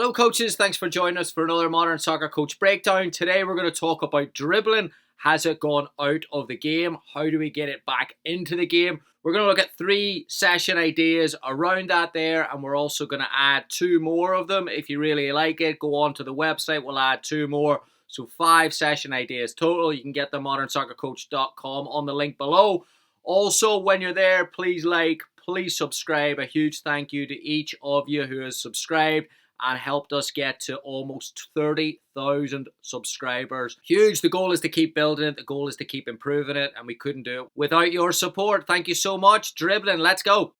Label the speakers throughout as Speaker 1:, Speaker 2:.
Speaker 1: Hello coaches, thanks for joining us for another Modern Soccer Coach Breakdown. Today we're going to talk about dribbling. Has it gone out of the game? How do we get it back into the game? We're going to look at 3 session ideas around that there, and we're also going to add 2 more of them. If you really like it, go on to the website, we'll add 2 more. So 5 session ideas total. You can get them modernsoccercoach.com on the link below. Also, when you're there, please like, please subscribe. A huge thank you to each of you who has subscribed and helped us get to almost 30,000 subscribers. Huge. The goal is to keep building it. The goal is to keep improving it, and we couldn't do it without your support. Thank you so much. Dribbling, let's go.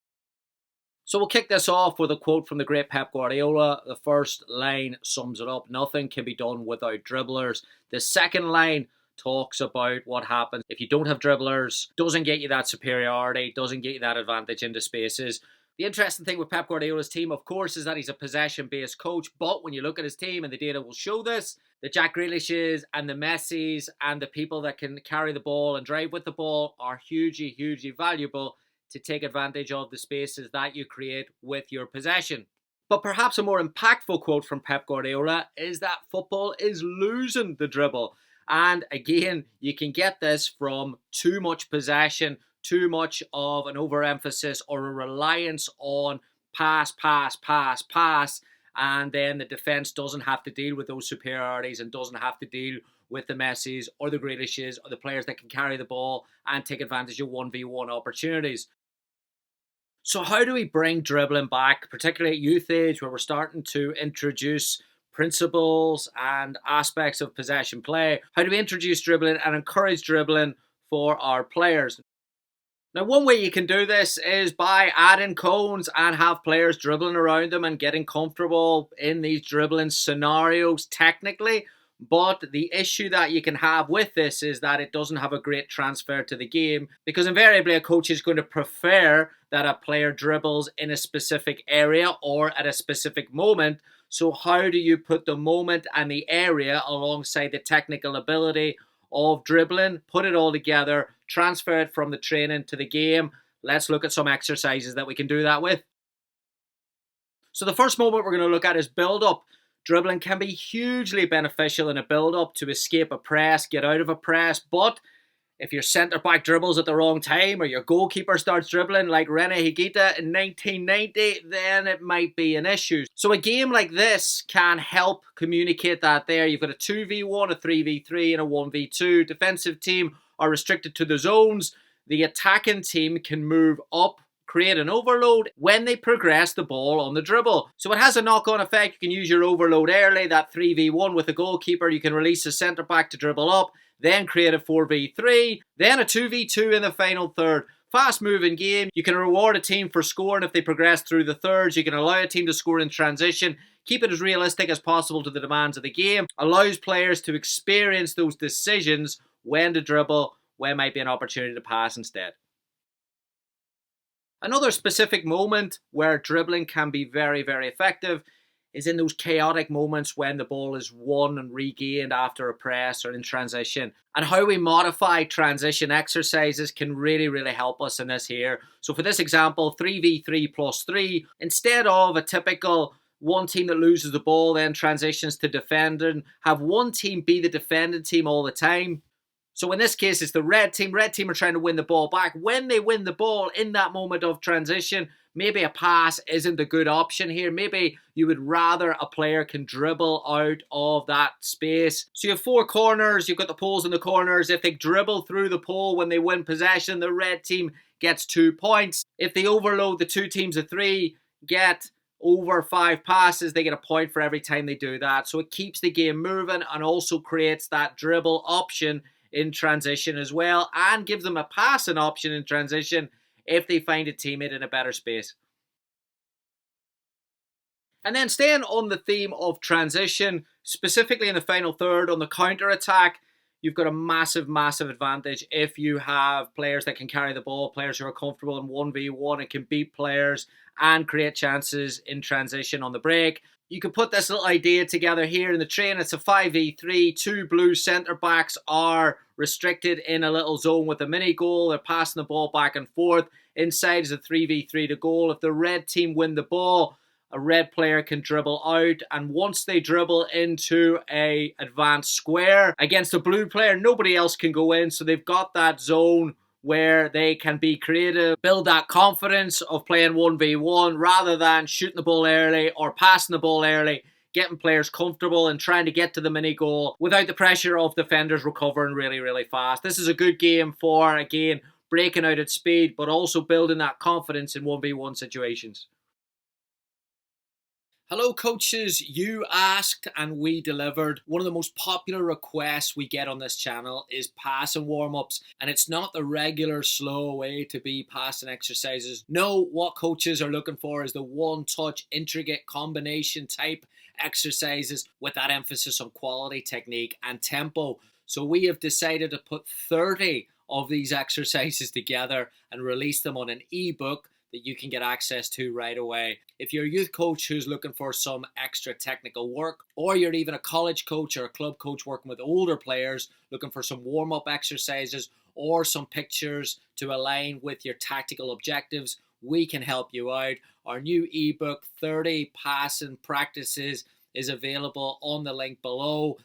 Speaker 1: So we'll kick this off with a quote from the great Pep Guardiola. The first line sums it up. Nothing can be done without dribblers. The second line talks about what happens if you don't have dribblers. Doesn't get you that superiority. Doesn't get you that advantage into spaces. The interesting thing with Pep Guardiola's team, of course, is that he's a possession-based coach. But when you look at his team, and the data will show this, the Jack Grealishes and the Messis and the people that can carry the ball and drive with the ball are hugely, hugely valuable to take advantage of the spaces that you create with your possession. But perhaps a more impactful quote from Pep Guardiola is that football is losing the dribble. And again, you can get this from too much possession, too much of an overemphasis or a reliance on pass, and then the defence doesn't have to deal with those superiorities and doesn't have to deal with the Messis or the Grealishes or the players that can carry the ball and take advantage of 1v1 opportunities. So how do we bring dribbling back, particularly at youth age, where we're starting to introduce principles and aspects of possession play? How do we introduce dribbling and encourage dribbling for our players? Now, one way you can do this is by adding cones and have players dribbling around them and getting comfortable in these dribbling scenarios technically. But the issue that you can have with this is that it doesn't have a great transfer to the game, because invariably a coach is going to prefer that a player dribbles in a specific area or at a specific moment. So how do you put the moment and the area alongside the technical ability of dribbling, put it all together, transfer it from the training to the game? Let's look at some exercises that we can do that with. So the first moment we're going to look at is build-up. Dribbling can be hugely beneficial in a build-up to escape a press, get out of a press, but if your centre-back dribbles at the wrong time or your goalkeeper starts dribbling like Rene Higuita in 1990, then it might be an issue. So a game like this can help communicate that there. You've got a 2v1, a 3v3 and a 1v2. Defensive team are restricted to the zones. The attacking team can move up, create an overload when they progress the ball on the dribble. So it has a knock-on effect. You can use your overload early, that 3v1 with the goalkeeper. You can release the centre-back to dribble up, then create a 4v3, then a 2v2 in the final third. Fast-moving game. You can reward a team for scoring if they progress through the thirds. You can allow a team to score in transition. Keep it as realistic as possible to the demands of the game. Allows players to experience those decisions when to dribble, when might be an opportunity to pass instead. Another specific moment where dribbling can be very, very effective is in those chaotic moments when the ball is won and regained after a press or in transition. And how we modify transition exercises can really, really help us in this here. So for this example, 3v3 plus 3, instead of a typical one team that loses the ball then transitions to defending, have one team be the defending team all the time. So in this case, it's the red team. Red team are trying to win the ball back. When they win the ball in that moment of transition, maybe a pass isn't a good option here. Maybe you would rather a player can dribble out of that space. So you have 4 corners. You've got the poles in the corners. If they dribble through the pole when they win possession, the red team gets 2 points. If they overload the 2 teams of 3, get over 5 passes, they get a point for every time they do that. So it keeps the game moving and also creates that dribble option in transition as well, and gives them a passing option in transition if they find a teammate in a better space. And then staying on the theme of transition, specifically in the final third on the counter-attack, you've got a massive, massive advantage if you have players that can carry the ball, players who are comfortable in 1v1 and can beat players and create chances in transition on the break. You can put this little idea together here in the train. It's a 5v3. 2 blue centre-backs are restricted in a little zone with a mini goal. They're passing the ball back and forth. Inside is a 3v3 to goal. If the red team win the ball, a red player can dribble out, and once they dribble into a advanced square against a blue player, nobody else can go in, so they've got that zone where they can be creative, build that confidence of playing 1v1 rather than shooting the ball early or passing the ball early, getting players comfortable and trying to get to the mini goal without the pressure of defenders recovering really, really fast. This is a good game for, again, breaking out at speed, but also building that confidence in 1v1 situations. Hello coaches, you asked and we delivered. One of the most popular requests we get on this channel is pass and warm-ups, and it's not the regular slow way to be passing exercises. No, what coaches are looking for is the one-touch, intricate combination type exercises with that emphasis on quality, technique and tempo. So we have decided to put 30 of these exercises together and release them on an ebook that you can get access to right away. If you're a youth coach who's looking for some extra technical work, or you're even a college coach or a club coach working with older players looking for some warm-up exercises or some pictures to align with your tactical objectives, we can help you out. Our new ebook, 30 passing practices, is available on the link below.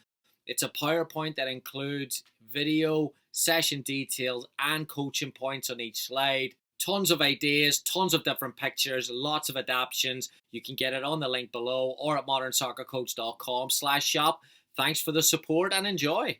Speaker 1: It's a PowerPoint that includes video, session details, and coaching points on each slide. Tons of ideas, tons of different pictures, lots of adaptions. You can get it on the link below or at modernsoccercoach.com/shop. Thanks for the support and enjoy.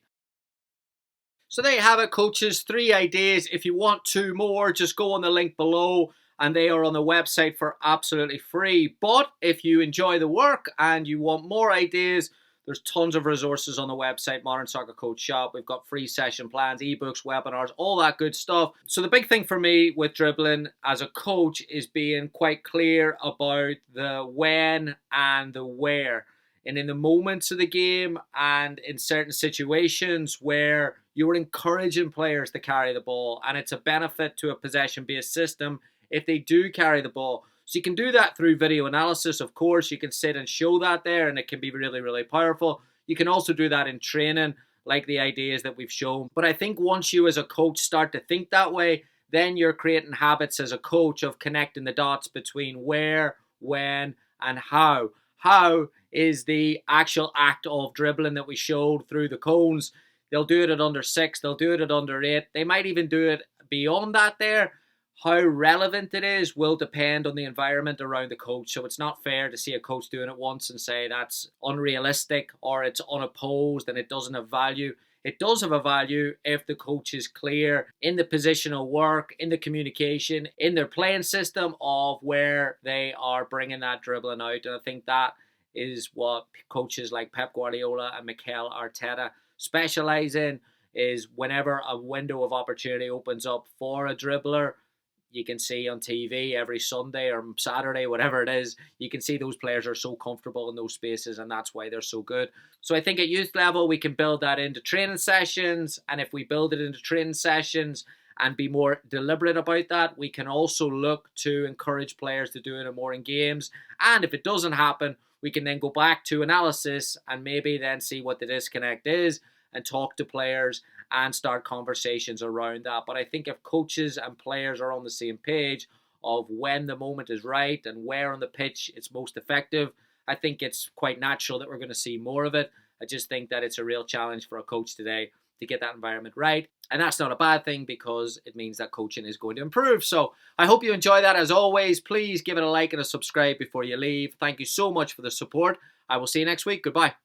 Speaker 1: So there you have it, coaches. 3 ideas. If you want 2 more, just go on the link below and they are on the website for absolutely free. But if you enjoy the work and you want more ideas, there's tons of resources on the website, Modern Soccer Coach Shop. We've got free session plans, ebooks, webinars, all that good stuff. So the big thing for me with dribbling as a coach is being quite clear about the when and the where. And in the moments of the game and in certain situations where you're encouraging players to carry the ball, and it's a benefit to a possession-based system if they do carry the ball. So you can do that through video analysis, of course. You can sit and show that there, and it can be really, really powerful. You can also do that in training, like the ideas that we've shown. But I think once you as a coach start to think that way, then you're creating habits as a coach of connecting the dots between where, when, and how. How is the actual act of dribbling that we showed through the cones. They'll do it at under 6, they'll do it at under 8. They might even do it beyond that there. How relevant it is will depend on the environment around the coach. So it's not fair to see a coach doing it once and say that's unrealistic or it's unopposed and it doesn't have value. It does have a value if the coach is clear in the positional work, in the communication, in their playing system of where they are bringing that dribbling out. And I think that is what coaches like Pep Guardiola and Mikel Arteta specialize in, is whenever a window of opportunity opens up for a dribbler, you can see on TV every Sunday or Saturday, whatever it is, you can see those players are so comfortable in those spaces, and that's why they're so good. So I think at youth level, we can build that into training sessions, and if we build it into training sessions and be more deliberate about that, we can also look to encourage players to do it more in games. And if it doesn't happen, we can then go back to analysis and maybe then see what the disconnect is and talk to players and start conversations around that. But I think if coaches and players are on the same page of when the moment is right and where on the pitch it's most effective, I think it's quite natural that we're going to see more of it. I just think that it's a real challenge for a coach today to get that environment right. And that's not a bad thing because it means that coaching is going to improve. So I hope you enjoy that. As always, please give it a like and a subscribe before you leave. Thank you so much for the support. I will see you next week. Goodbye.